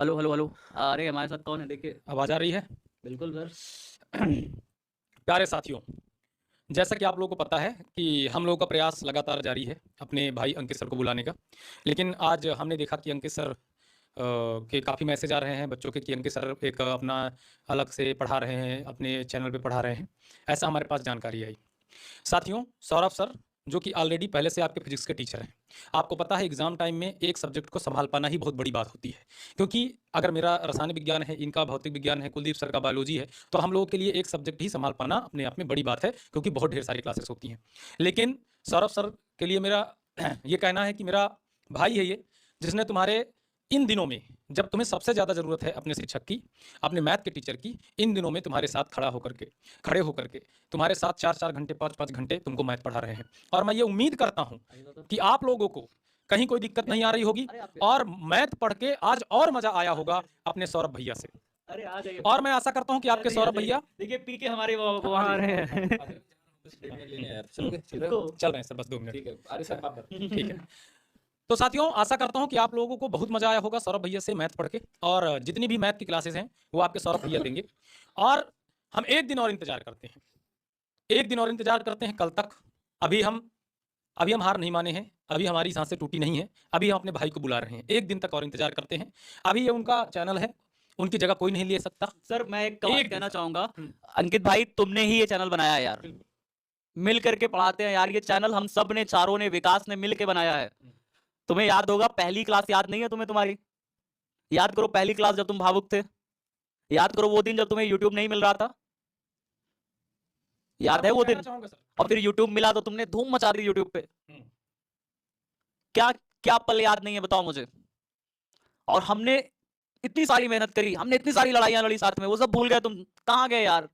Hello hello hello. अरे हमारे साथ कौन है देखिए। आवाज़ आ रही है? बिल्कुल सर। प्यारे साथियों, जैसा कि आप लोगों को पता है कि हम लोगों का प्रयास लगातार जारी है अपने भाई अंकित सर को बुलाने का। लेकिन आज हमने देखा कि अंकित सर के काफ़ी मैसेज आ रहे हैं बच्चों के कि अंकित सर एक अपना अलग से पढ़ा रहे हैं, अपने चैनल पे पढ़ा रहे हैं। ऐसा हमारे पास जानकारी आई। साथियों, सौरभ सर जो कि ऑलरेडी पहले से आपके फिजिक्स के टीचर हैं, आपको पता है एग्जाम टाइम में एक सब्जेक्ट को संभाल पाना ही बहुत बड़ी बात होती है। क्योंकि अगर मेरा रसायन विज्ञान है, इनका भौतिक विज्ञान है, कुलदीप सर का बायोलॉजी है, तो हम लोगों के लिए एक सब्जेक्ट ही संभाल पाना अपने आप में बड़ी बात है, क्योंकि बहुत ढेर सारी क्लासेस होती हैं। लेकिन सौरभ सर के लिए मेरा ये कहना है कि मेरा भाई है ये, जिसने तुम्हारे इन दिनों में, जब तुम्हें सबसे ज़्यादा ज़रूरत है अपने शिक्षक की, अपने मैथ के टीचर की, इन दिनों में तुम्हारे साथ खड़े होकर के तुम्हारे साथ 4-4 घंटे 5-5 घंटे तुमको मैथ पढ़ा रहे हैं। और मैं ये उम्मीद करता हूँ कि आप लोगों को कहीं कोई दिक्कत नहीं आ रही होगी और मैथ पढ़ के आज और मजा आया होगा अपने सौरभ भैया से। अरे आ जाइए। और मैं आशा करता हूँ कि आपके सौरभ भैया देखिए पी के हमारे वहाँ आ रहे हैं। चल रहे हैं सर, बस 2 मिनट। ठीक है। अरे सर आप ठीक है। तो साथियों, आशा करता हूँ कि आप लोगों को बहुत मजा आया होगा सौरभ भैया से मैथ पढ़ के, और जितनी भी मैथ की क्लासेस हैं वो आपके सौरभ भैया देंगे। और हम एक दिन और इंतजार करते हैं, एक दिन और इंतजार करते हैं कल तक। अभी हम अभी हम हार नहीं माने हैं, अभी हमारी सांसें टूटी नहीं हैं, अभी हम अपने भाई को बुला रहे हैं। एक दिन तक और इंतजार करते हैं। अभी ये उनका चैनल है, उनकी जगह कोई नहीं ले सकता। सर मैं एक एक कहना दिन। चाहूंगा, अंकित भाई तुमने ही ये चैनल बनाया है यार। मिल करके पढ़ाते हैं यार, ये चैनल हम सब ने, चारों ने, विकास ने मिल के बनाया है। तुम्हें याद होगा पहली क्लास, याद नहीं है तुम्हें? तुम्हारी याद करो पहली क्लास जब तुम भावुक थे। याद करो वो दिन जब तुम्हें यूट्यूब नहीं मिल रहा था। याद है वो दिन? और फिर यूट्यूब मिला तो तुमने धूम मचा दी यूट्यूब पे। क्या क्या पल याद नहीं है बताओ मुझे? और हमने इतनी सारी मेहनत करी, हमने इतनी सारी लड़ाइयां लड़ी साथ में, वो सब भूल गए तुम? कहां गए यार?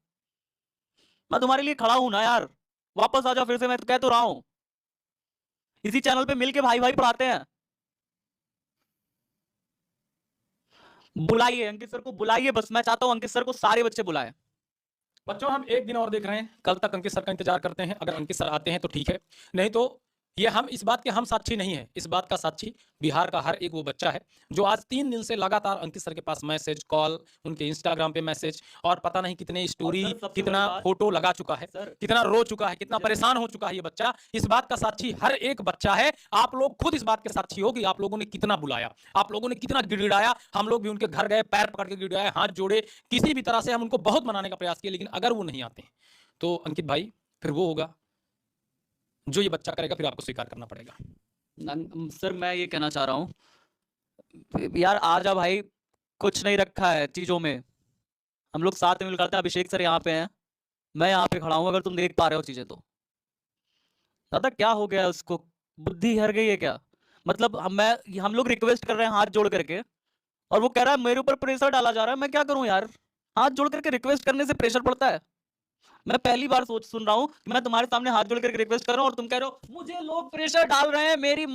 मैं तुम्हारे लिए खड़ा हूं ना यार, वापस आ जाओ फिर से। मैं तो कह तो रहा हूं, इसी चैनल पे मिलके भाई भाई पढ़ाते हैं। बुलाइए अंकित सर को, बुलाइए। बस मैं चाहता हूं अंकित सर को सारे बच्चे बुलाएं। बच्चों, हम एक दिन और देख रहे हैं, कल तक अंकित सर का इंतजार करते हैं। अगर अंकित सर आते हैं तो ठीक है, नहीं तो ये हम इस बात के हम साक्षी नहीं है, इस बात का साक्षी बिहार का हर एक वो बच्चा है जो आज 3 दिन से लगातार अंकित सर के पास मैसेज, कॉल, उनके इंस्टाग्राम पे मैसेज, और पता नहीं कितने स्टोरी, कितना फोटो लगा चुका है, कितना रो चुका है, कितना परेशान हो चुका है ये बच्चा। इस बात का साक्षी हर एक बच्चा है। आप लोग खुद इस बात के साक्षी हो कि आप लोगों ने कितना बुलाया, आप लोगों ने कितना गिड़गिड़ाया। हम लोग भी उनके घर गए, पैर पकड़ के गिड़गिड़ाए, हाथ जोड़े, किसी भी तरह से हम उनको बहुत मनाने का प्रयास किया। लेकिन अगर वो नहीं आते तो अंकित भाई फिर वो होगा जो ये बच्चा करेगा, फिर आपको स्वीकार करना पड़ेगा। सर मैं ये कहना चाह रहा हूँ यार, आ जा भाई, कुछ नहीं रखा है चीजों में। हम लोग साथ में मिल करते हैं। अभिषेक सर यहाँ पे हैं, मैं यहाँ पे खड़ा हूँ, अगर तुम देख पा रहे हो चीजें तो। दादा क्या हो गया उसको? बुद्धि हर गई है क्या? मतलब हम लोग रिक्वेस्ट कर रहे हैं हाथ जोड़ करके, और वो कह रहा है मेरे ऊपर प्रेशर डाला जा रहा है। मैं क्या करूं यार? हाथ जोड़ करके रिक्वेस्ट करने से प्रेशर पड़ता है? मैं पहली बार सुन रहा हूं कि मैं तुम्हारे सामने हाथ जोड़ करके रिक्वेस्ट कर रहा हूं और तुम कह रहे हो मुझे लोग प्रेशर डाल रहे हैं मेरी।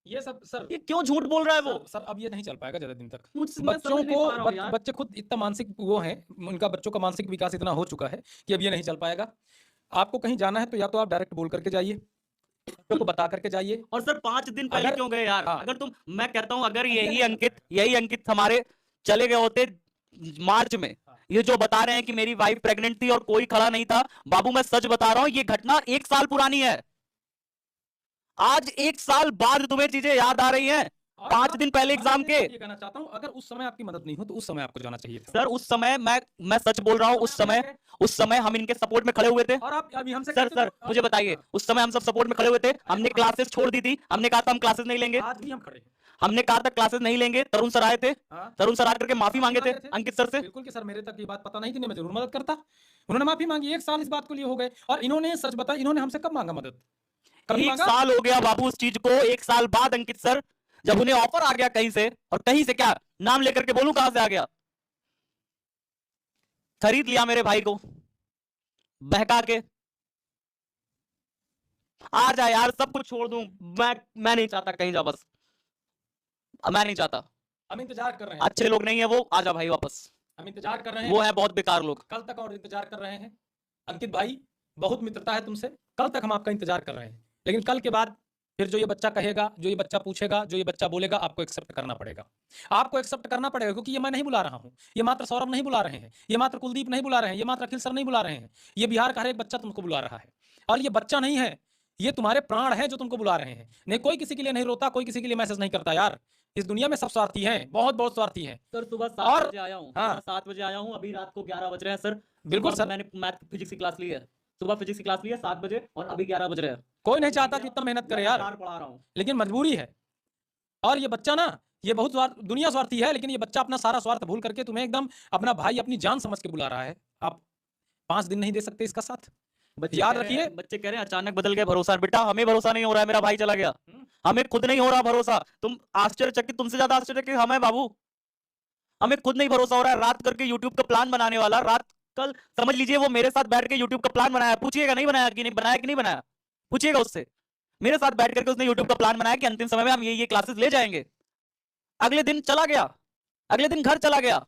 ये सब सर, ये क्यों झूठ बोल रहा है वो? सर अब ये नहीं चल पाएगा ज्यादा दिन तक। मैं समझ नहीं पा रहा हूं यार। बच्चे खुद इतना मानसिक वो हैं, उनका बच्चों का मानसिक विकास इतना हो चुका है कि अब ये नहीं चल पाएगा। आपको कहीं जाना है तो या तो आप डायरेक्ट बोल करके जाइए, बच्चों को बता करके जाइए। और सर 5 दिन पहले अगर क्यों गए यार? हाँ, अगर तुम, मैं कहता हूं अगर यही अंकित हमारे चले गए होते मार्च में, ये जो बता रहे हैं कि मेरी वाइफ प्रेग्नेंट थी और कोई खड़ा नहीं था, बाबू मैं सच बता रहा हूं, ये घटना 1 साल पुरानी है। आज 1 साल बाद तुम्हें चीजें याद आ रही हैं? 5 दिन पहले एग्जाम के। ये कहना चाहता हूं, अगर उस समय आपकी मदद नहीं हो तो उस समय आपको जाना चाहिए था। सर उस समय मैं सच बोल रहा हूं, उस समय हम इनके सपोर्ट में खड़े हुए थे। और आप अभी हमसे सर मुझे बताइए, उस समय हम सब सपोर्ट में खड़े हुए थे। हमने क्लासेस छोड़ दी थी, हमने कहा था हम क्लासेस नहीं लेंगे। आज भी हम खड़े हैं। हमने कहा था क्लासेस नहीं लेंगे। तरुण सर आए थे, तरुण सर आकर के माफी मांगे थे अंकित सर से। बिल्कुल कि सर मेरे तक ये बात पता नहीं थी, मैं जरूर मदद करता। उन्होंने माफी मांगी, 1 साल इस बात को लिए हो गए। और इन्होंने सच बताया, इन्होंने हमसे कब मांगा मदद? कभी 1 मांगा? साल हो गया बाबू उस चीज को। 1 साल बाद अंकित सर, जब उन्हें ऑफर आ गया कहीं से, और कहीं से क्या नाम लेकर के बोलूं कहां से आ गया, खरीद लिया मेरे भाई को बहका के। आ जा यार, सब कुछ छोड़ दूं मैं नहीं चाहता कहीं जा, बस मैं नहीं चाहता। हम इंतजार कर रहे हैं, अच्छे लोग नहीं है वो, आ जा भाई वापस। हम इंतजार कर रहे हैं। वो है बहुत बेकार लोग। कल तक और इंतजार कर रहे हैं। अंकित भाई, बहुत मित्रता है तुमसे, कल तक हम आपका इंतजार कर रहे हैं। लेकिन कल के बाद फिर जो ये बच्चा कहेगा, जो ये बच्चा पूछेगा, जो ये बच्चा बोलेगा, आपको एक्सेप्ट करना पड़ेगा। आपको एक्सेप्ट करना पड़ेगा, क्योंकि ये मैं नहीं बुला रहा हूँ, ये मात्र सौरभ नहीं बुला रहे हैं, ये मात्र कुलदीप नहीं बुला रहे हैं, ये मात्र अखिल सर नहीं बुला रहे हैं, ये बिहार का हर एक बच्चा तुमको बुला रहा है। और ये बच्चा नहीं है, ये तुम्हारे प्राण है जो तुमको बुला रहे हैं। नहीं, कोई किसी के लिए नहीं रोता, कोई किसी के लिए मैसेज नहीं करता यार। इस दुनिया में सब स्वार्थी हैं, बहुत बहुत स्वार्थी हैं। सर सुबह 7 और बजे आया हूँ, हाँ। सुबह 7 बजे आया हूँ, अभी रात को 11 बज रहे हैं सर। बिल्कुल सुबह सर। मैंने मैथ फिजिक्स की क्लास ली है, सुबह फिजिक्स की क्लास ली है 7 बजे और अभी 11 बज रहे हैं। कोई नहीं चाहता कि इतना मेहनत करे यार, लगातार पढ़ा रहा हूँ। लेकिन मजबूरी है। और ये बच्चा ना, ये बहुत दुनिया स्वार्थी है, लेकिन ये बच्चा अपना सारा स्वार्थ भूल करके तुम्हें एकदम अपना भाई, अपनी जान समझ के बुला रहा है। आप 5 दिन नहीं दे सकते इसका साथ, याद रखिए। बच्चे कह रहे हैं अचानक बदल गए भरोसा। बेटा हमें भरोसा नहीं हो रहा है, मेरा भाई चला गया, हमें खुद नहीं हो रहा भरोसा। तुम आश्चर्यचकित, तुमसे ज्यादा आश्चर्यचकित हम हैं बाबू। हमें खुद नहीं भरोसा हो रहा है। रात करके यूट्यूब का प्लान बनाने वाला, रात कल समझ लीजिए वो मेरे साथ बैठ के यूट्यूब का प्लान बनाया। पूछिएगा नहीं बनाया कि नहीं बनाया, कि नहीं बनाया, पूछिएगा उससे। मेरे साथ बैठ करके उसने यूट्यूब का प्लान बनाया कि अंतिम समय में हम ये क्लासेस ले जाएंगे। अगले दिन चला गया, अगले दिन घर चला गया।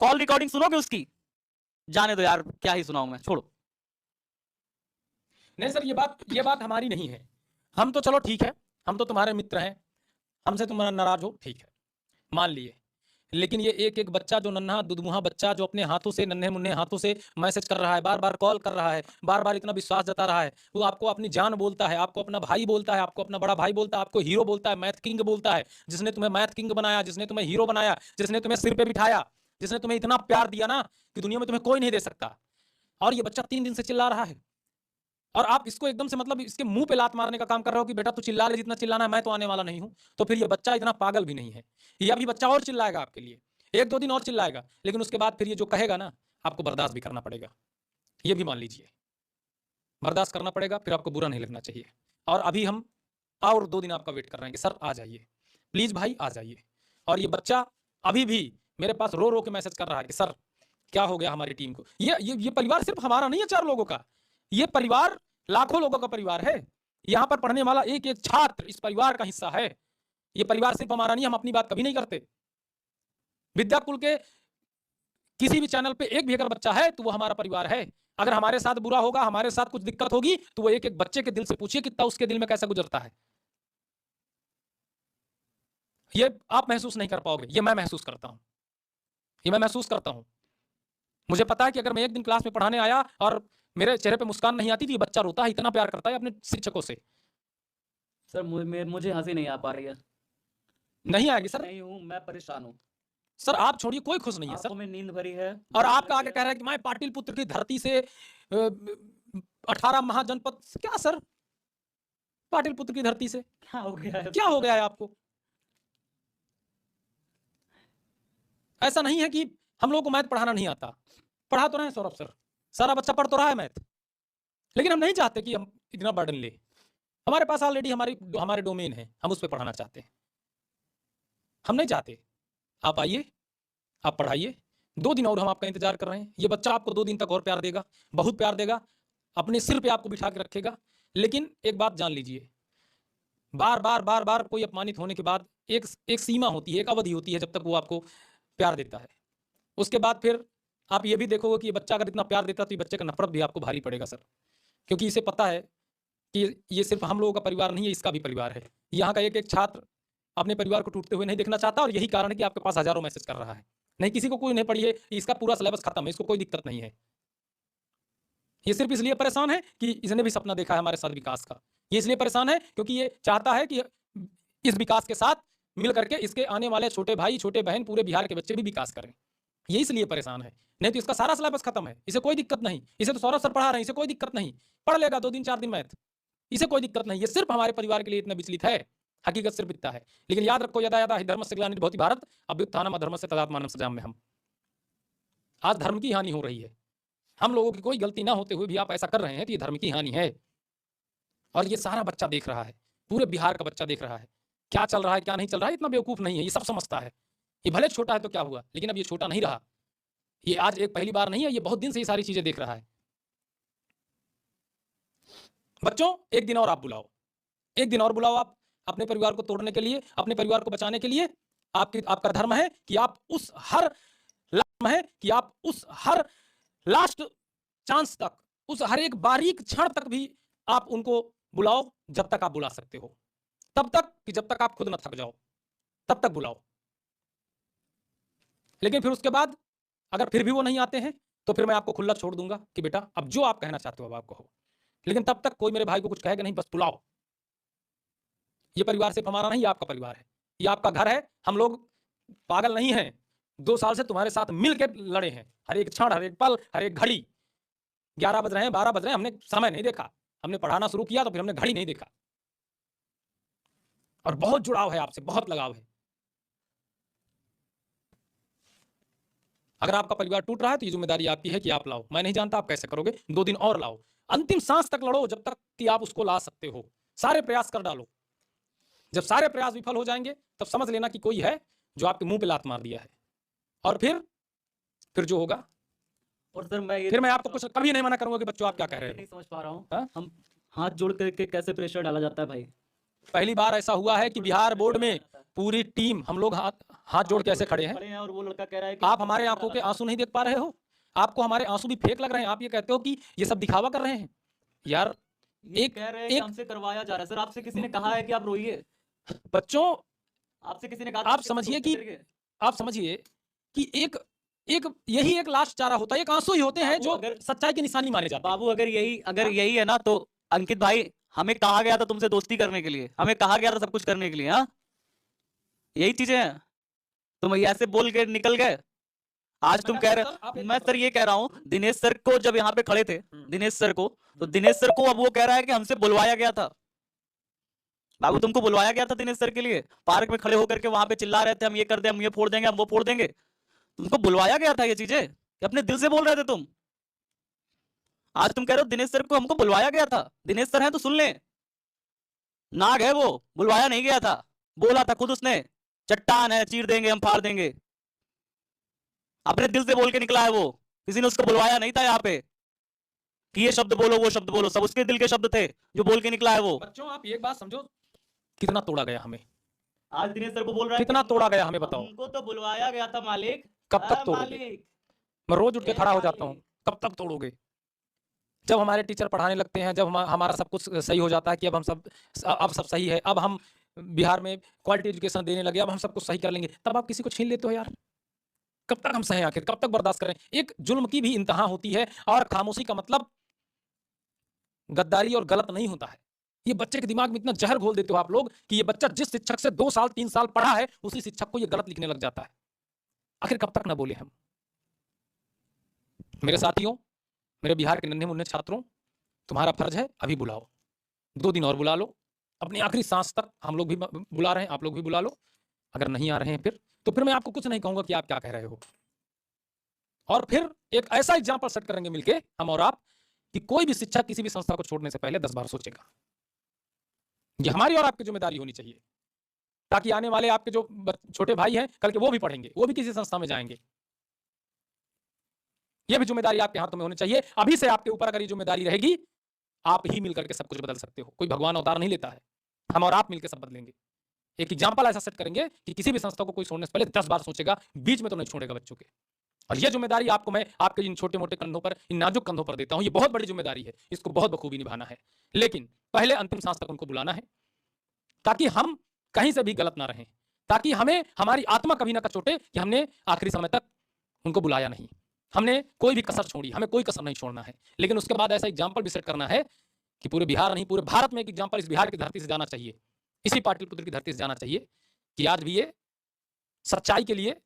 कॉल रिकॉर्डिंग सुनोगे उसकी? जाने दो यार, क्या ही सुनाऊं मैं, छोड़ो। नहीं सर, ये बात हमारी नहीं है। हम तो चलो ठीक है, हम तो तुम्हारे मित्र हैं, हमसे तुम नाराज हो, ठीक है, मान लिए। लेकिन ये एक एक बच्चा, जो नन्हा दुधमुहा बच्चा, जो अपने हाथों से, नन्हे मुन्ने हाथों से मैसेज कर रहा है, बार बार कॉल कर रहा है, बार बार इतना विश्वास जता रहा है, वो आपको अपनी जान बोलता है, आपको अपना भाई बोलता है, आपको अपना बड़ा भाई बोलता है, आपको हीरो बोलता है, मैथ किंग बोलता है। जिसने तुम्हें मैथ किंग बनाया, जिसने तुम्हें हीरो बनाया, जिसने तुम्हें सिर पे बिठाया, जिसने तुम्हें इतना प्यार दिया ना कि दुनिया में तुम्हें कोई नहीं दे सकता। और ये बच्चा 3 दिन से चिल्ला रहा है, और आप इसको एकदम से मतलब इसके मुंह पे लात मारने का काम कर रहे हो कि बेटा तू चिल्ला ले, जितना चिल्लाना है, मैं तो आने वाला नहीं हूं। तो फिर ये बच्चा इतना पागल भी नहीं है, ये अभी बच्चा और चिल्लाएगा आपके लिए, 1-2 दिन और चिल्लाएगा, लेकिन उसके बाद फिर ये जो कहेगा ना, आपको बर्दाश्त भी करना पड़ेगा। ये भी मान लीजिए, बर्दाश्त करना पड़ेगा, फिर आपको बुरा नहीं लगना चाहिए। और अभी हम और 2 दिन आपका वेट कर रहे हैं कि सर आ जाइए, प्लीज भाई आ जाइए। और ये बच्चा अभी भी मेरे पास रो रो के मैसेज कर रहा है कि सर क्या हो गया हमारी टीम को। ये परिवार सिर्फ हमारा नहीं है 4 लोगों का, ये परिवार लाखों लोगों का परिवार है। यहाँ पर पढ़ने वाला एक एक छात्र इस परिवार का हिस्सा है। ये परिवार सिर्फ हमारा नहीं, हम अपनी बात कभी नहीं करते। विद्याकुल के किसी भी चैनल पे एक भी अगर बच्चा है तो वो हमारा परिवार है। अगर हमारे साथ बुरा होगा, हमारे साथ कुछ दिक्कत होगी, तो वो एक एक बच्चे के दिल से पूछिए कितना उसके दिल में कैसा गुजरता है। ये आप महसूस नहीं कर पाओगे, ये मैं महसूस करता हूं, ये मैं महसूस करता हूं। मुझे पता है कि अगर मैं एक दिन क्लास में पढ़ाने आया और मेरे चेहरे पे मुस्कान नहीं आती, तो ये बच्चा रोता है, इतना प्यार करता है अपने शिक्षकों से। सर मुझे हंसी नहीं आ पा रही है। नहीं आएगी सर, नहीं हूं, मैं परेशान हूं सर आप छोड़िए, कोई खुश नहीं है सर। आंखों में नींद भरी है। और आपका आगे कह रहा है कि मैं पाटिल पुत्र की धरती से 18 महाजनपद, क्या सर पाटिल पुत्र की धरती से क्या हो गया है? क्या हो गया है आपको? ऐसा नहीं है कि हम लोगों को मैथ पढ़ाना नहीं आता, पढ़ा तो रहे हैं सौरभ सर, सारा बच्चा पढ़ तो रहा है मैथ, लेकिन हम नहीं चाहते कि हम इतना बर्डन ले। हमारे पास ऑलरेडी हमारे डोमेन है, हम उस पर पढ़ाना चाहते हैं, हम नहीं चाहते। आप आइए, आप पढ़ाइए, 2 दिन और हम आपका इंतजार कर रहे हैं। ये बच्चा आपको 2 दिन तक और प्यार देगा, बहुत प्यार देगा, अपने सिर पे आपको बिठा के रखेगा। लेकिन एक बात जान लीजिए, बार बार कोई अपमानित होने के बाद एक सीमा होती है, एक अवधि होती है जब तक वो आपको प्यार देता है। उसके बाद फिर आप ये भी देखोगे कि ये बच्चा अगर इतना प्यार देता तो ये बच्चे का नफरत भी आपको भारी पड़ेगा सर, क्योंकि इसे पता है कि ये सिर्फ हम लोगों का परिवार नहीं है, इसका भी परिवार है। यहाँ का एक एक छात्र अपने परिवार को टूटते हुए नहीं देखना चाहता, और यही कारण है कि आपके पास हजारों मैसेज कर रहा है। नहीं, किसी को कोई नहीं पढ़िए, इसका पूरा सिलेबस खत्म है, इसको कोई दिक्कत नहीं है। ये सिर्फ इसलिए परेशान है कि इसने भी सपना देखा है हमारे साथ विकास का। ये इसलिए परेशान है क्योंकि ये चाहता है कि इस विकास के साथ मिल करके इसके आने वाले छोटे भाई, छोटे बहन, पूरे बिहार के बच्चे भी विकास करें। ये इसलिए परेशान है, नहीं तो इसका सारा सिलेबस खत्म है, इसे कोई दिक्कत नहीं। इसे तो सौरभ सर पढ़ा रहे हैं, इसे कोई दिक्कत नहीं, पढ़ लेगा 2 दिन 4 दिन मैथ, इसे कोई दिक्कत नहीं। ये सिर्फ हमारे परिवार के लिए इतना विचलित है, हकीकत सिर्फ इतना है। लेकिन याद रखो, यदा यदा हि धर्मस्य ग्लानिर्भवति भारत अभ्युत्थानम् अधर्मस्य तदात्मानं सृजाम्यहम् हम। आज धर्म की हानि हो रही है, हम लोगों की कोई गलती ना होते हुए भी आप ऐसा कर रहे हैं, तो ये धर्म की हानि है। और ये सारा बच्चा देख रहा है, पूरे बिहार का बच्चा देख रहा है क्या चल रहा है, क्या नहीं चल रहा है। इतना बेवकूफ नहीं है, ये सब समझता है। ये भले छोटा है तो क्या हुआ, लेकिन अब ये छोटा नहीं रहा। ये आज एक पहली बार नहीं है, ये बहुत दिन से ये सारी चीजें देख रहा है। बच्चों, एक दिन और आप बुलाओ, एक दिन और बुलाओ आप अपने परिवार को तोड़ने के लिए, अपने परिवार को बचाने के लिए। आपका धर्म है कि आप उस हर लास्ट चांस तक, उस हर एक बारीक क्षण तक भी आप उनको बुलाओ जब तक आप बुला सकते हो, तब तक कि जब तक आप खुद ना थक जाओ, तब तक बुलाओ। लेकिन फिर उसके बाद अगर फिर भी वो नहीं आते हैं, तो फिर मैं आपको खुला छोड़ दूंगा कि बेटा अब जो आप कहना चाहते हो अब आप कहो। लेकिन तब तक कोई मेरे भाई को कुछ कहेगा नहीं, बस बुलाओ। ये परिवार सिर्फ हमारा नहीं, ये आपका परिवार है, ये आपका घर है। हम लोग पागल नहीं हैं। 2 साल से तुम्हारे साथ मिल के लड़े हैं, हर एक क्षण, हर एक पल, हर एक घड़ी। 11 बज रहे हैं, 12 बज रहे हैं, हमने समय नहीं देखा। हमने पढ़ाना शुरू किया तो फिर हमने घड़ी नहीं देखा। और बहुत जुड़ाव है आपसे, बहुत लगाव है। अगर आपका परिवार टूट रहा है तो ये जिम्मेदारी आपकी है कि आप लाओ। मैं नहीं जानता आप कैसे करोगे, 2 दिन और लाओ, अंतिम सांस तक लड़ो, जब तक कि आप उसको ला सकते हो। सारे प्रयास कर डालो। जब सारे प्रयास विफल हो जाएंगे तब समझ लेना कि कोई है जो आपके मुंह पे लात मार दिया है। और फिर जो होगा, और सर मैं ये फिर मैं आपको कुछ कभी नहीं मना करूंगा कि बच्चों आप क्या कह रहे नहीं हो। समझ पा रहा हूँ, हाँ? हम हाथ जोड़ करके कैसे प्रेशर डाला जाता है भाई? पहली बार ऐसा हुआ है कि बिहार बोर्ड में पूरी टीम हम लोग हाथ जोड़ के ऐसे खड़े हैं। और वो लड़का कह रहा है कि आप हमारे आंखों के आंसू नहीं देख पा रहे हो, आपको हमारे आंसू भी फेक लग रहे हैं। आप ये कहते हो कि ये सब दिखावा कर रहे हैं। यार ये एक कह रहे हैं कि एक हमसे करवाया जा रहा है। सर आपसे किसी ने कहा है कि आप रोइए? बच्चों, आपसे किसी ने कहा आप समझिए कि एक एक यही एक लास्ट चारा होता है, एक आंसू ही होते हैं बाबू, जो अगर सच्चाई की निशानी माने जाते हैं। बाबू अगर हाँ? यही है ना, तो अंकित भाई हमें कहा गया था तुमसे दोस्ती करने के लिए, हमें कहा गया था सब कुछ करने के लिए। हाँ, यही चीजें हैं। तुम ऐसे बोल के निकल गए। आज तुम कह रहे, मैं सर ये कह रहा हूँ, दिनेश सर को जब यहाँ पे खड़े थे, दिनेश सर को, तो दिनेश सर को अब वो कह रहा है कि हमसे बुलवाया गया था। बाबू तुमको बुलवाया गया था दिनेश सर के लिए? पार्क में खड़े होकर के वहां पे चिल्ला रहे थे हम ये कर दे, हम ये फोड़ देंगे, हम वो फोड़ देंगे। तुमको बुलवाया गया था ये चीजें कि अपने दिल से बोल रहे थे तुम? आज तुम कह रहे हो दिनेश सर को हमको बुलवाया गया था। दिनेश सर है तो सुन ले, नाग है वो, बुलवाया नहीं गया था, बोला था खुद उसने, चट्टान है, चीर देंगे हम, फाड़ देंगे। अपने दिल से बोल के निकला है वो, किसी ने उसको बुलवाया नहीं था यहाँ पे कि ये शब्द बोलो वो शब्द बोलो। सब उसके दिल के शब्द थे जो बोल के निकला है वो। बच्चों आप एक बात समझो, कितना तोड़ा गया हमें, आज दिनेश सर को बोल रहा है कितना तोड़ा गया हमें, बताओ। हमको तो बुलवाया गया था मालिक। कब तक तोड़ोगे? मालिक मैं रोज उठ के ए खड़ा हो जाता हूँ, मालिक। कब तक तोड़ोगे? जब हमारे टीचर पढ़ाने लगते हैं, जब हमारा सब कुछ सही हो जाता है कि अब सब सही है, अब हम बिहार में क्वालिटी एजुकेशन देने लगे, अब हम सब कुछ सही कर लेंगे, तब आप किसी को छीन लेते हो। यार कब तक हम सहें, आखिर कब तक बर्दाश्त करें? एक जुल्म की भी इंतहा होती है, और खामोशी का मतलब गद्दारी और गलत नहीं होता है। ये बच्चे के दिमाग में इतना जहर घोल देते हो आप लोग कि ये बच्चा जिस शिक्षक से 2 साल 3 साल पढ़ा है, उसी शिक्षक को ये गलत लिखने लग जाता है। आखिर कब तक ना बोले हम? मेरे साथियों, मेरे बिहार के नन्हे मुन्ने छात्रों, तुम्हारा फर्ज है, अभी बुलाओ, 2 दिन और बुला लो, अपनी आखिरी सांस तक। हम लोग भी बुला रहे हैं, आप लोग भी बुला लो। अगर नहीं आ रहे हैं तो फिर मैं आपको कुछ नहीं कहूंगा कि आप क्या कह रहे हो। और फिर एक ऐसा एग्जाम्पल सेट करेंगे मिलके हम और आप, कि कोई भी शिक्षक किसी भी संस्था को छोड़ने से पहले 10 बार सोचेगा। ये हमारी और आपकी जिम्मेदारी होनी चाहिए, ताकि आने वाले आपके जो छोटे भाई हैं, कल के वो भी पढ़ेंगे, वो भी किसी संस्था में जाएंगे। ये भी जिम्मेदारी आपके हाथों में होनी चाहिए। अभी से आपके ऊपर अगर ये जिम्मेदारी रहेगी, आप ही मिलकर के सब कुछ बदल सकते हो। कोई भगवान अवतार नहीं लेता है, हम और आप मिलकर सब बदलेंगे। एक एग्जाम्पल ऐसा सेट करेंगे कि किसी भी संस्था को कोई छोड़ने से पहले 10 बार सोचेगा, बीच में तो नहीं छोड़ेगा बच्चों के। और ये जिम्मेदारी आपको मैं आपके इन छोटे मोटे कंधों पर, इन नाजुक कंधों पर देता हूं। ये बहुत बड़ी जिम्मेदारी है, इसको बहुत बखूबी निभाना है। लेकिन पहले अंतिम सांस तक उनको बुलाना है, ताकि हम कहीं से भी गलत ना रहें, ताकि हमें हमारी आत्मा कभी ना कचोटे कि हमने आखिरी समय तक उनको बुलाया नहीं, हमने कोई भी कसर छोड़ी। हमें कोई कसर नहीं छोड़ना है। लेकिन उसके बाद ऐसा एग्जाम्पल भी सेट करना है कि पूरे बिहार नहीं, पूरे भारत में एक एग्जाम्पल इस बिहार की धरती से जाना चाहिए, इसी पाटलिपुत्र की धरती से जाना चाहिए, कि आज भी ये सच्चाई के लिए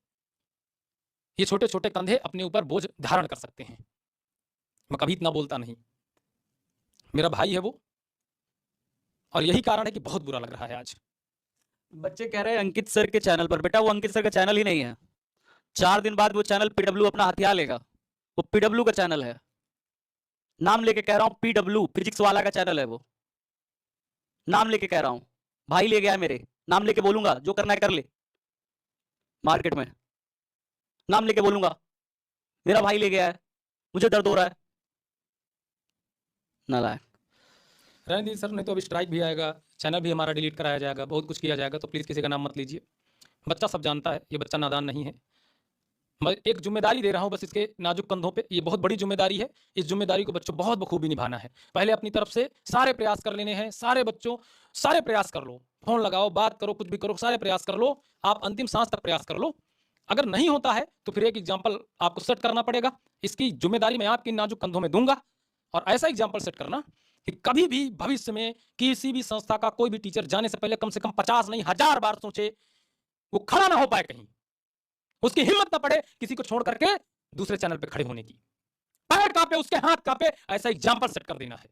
ये छोटे छोटे कंधे अपने ऊपर बोझ धारण कर सकते हैं। मैं कभी इतना बोलता नहीं, मेरा भाई है वो, और यही कारण है कि बहुत बुरा लग रहा है आज। बच्चे कह रहे हैं अंकित सर के चैनल पर। बेटा वो अंकित सर का चैनल ही नहीं है। 4 दिन बाद वो चैनल पीडब्ल्यू अपना हथियार लेगा। वो पीडब्ल्यू का चैनल है, नाम लेके कह रहा हूं, पीडब्ल्यू फिजिक्स वाला का चैनल है वो। नाम लेके कह रहा हूं, भाई ले गया है मेरे, नाम लेके बोलूंगा, जो करना है कर ले। मार्केट में नाम लेके बोलूंगा, मेरा भाई ले गया है, मुझे दर्द हो रहा है। नालायक। रहने दीजिए सर, नहीं तो अभी स्ट्राइक भी आएगा, चैनल भी हमारा डिलीट कराया जाएगा, बहुत कुछ किया जाएगा। तो प्लीज़ किसी का नाम मत लीजिए। बच्चा सब जानता है, ये बच्चा नादान नहीं है। मैं एक ज़िम्मेदारी दे रहा हूँ बस इसके नाज़ुक कंधों पे, ये बहुत बड़ी ज़िम्मेदारी है। इस ज़िम्मेदारी को बच्चों बहुत बखूबी निभाना है। पहले अपनी तरफ से सारे प्रयास कर लेने हैं, सारे बच्चों सारे प्रयास कर लो। फ़ोन लगाओ, बात करो, कुछ भी करो, सारे प्रयास कर लो। आप अंतिम साँस तक प्रयास कर लो। अगर नहीं होता है, तो फिर एक एग्ज़ाम्पल आपको सेट करना पड़ेगा। इसकी ज़िम्मेदारी मैं आपके नाज़ुक कंधों में दूँगा और ऐसा एग्ज़ाम्पल सेट करना कि कभी भी भविष्य में किसी भी संस्था का कोई भी टीचर जाने से पहले कम से कम 50 नहीं 1000 बार सोचे, वो खड़ा ना हो पाए कहीं। उसकी हिम्मत ना पड़े किसी को छोड़ करके दूसरे चैनल पे खड़े होने की। पैर कांपे, उसके हाथ कांपे, ऐसा एग्जाम्पल सेट कर देना है।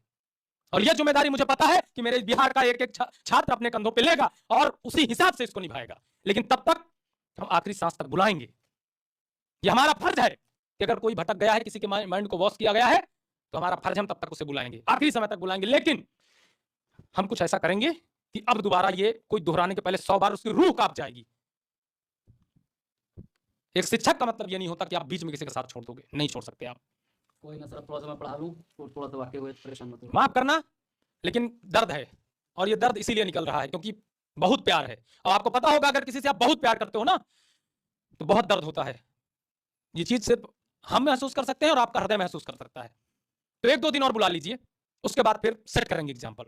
और यह जिम्मेदारी मुझे पता है कि मेरे बिहार का एक-एक छात्र अपने कंधों पे लेगा और उसी हिसाब से इसको निभाएगा। लेकिन तब तक हम आखिरी सांस तक बुलाएंगे। ये हमारा फर्ज है कि अगर कोई भटक गया है, किसी के माइंड को वॉश किया गया है, तो हमारा फर्ज है हम तब तक उसे बुलाएंगे, आखिरी समय तक बुलाएंगे। लेकिन हम कुछ ऐसा करेंगे कि अब दोबारा ये कोई दोहराने के पहले 100 बार उसकी रूह कांप जाएगी। एक शिक्षक का मतलब ये नहीं होता कि आप बीच में किसी का साथ छोड़ दोगे, नहीं छोड़ सकते आप। कोई ना सर, थोड़ा सा मैं पढ़ा लूँ, थोड़ा सा वाक्य हुए, परेशान मत हो। माफ करना, लेकिन दर्द है और ये दर्द इसीलिए निकल रहा है क्योंकि बहुत प्यार है। और आपको पता होगा अगर किसी से आप बहुत प्यार करते हो ना, तो बहुत दर्द होता है। ये चीज सिर्फ हम महसूस कर सकते हैं और आपका हृदय महसूस कर सकता है। तो 1-2 दिन और बुला लीजिए, उसके बाद फिर सेट करेंगे एग्जाम्पल।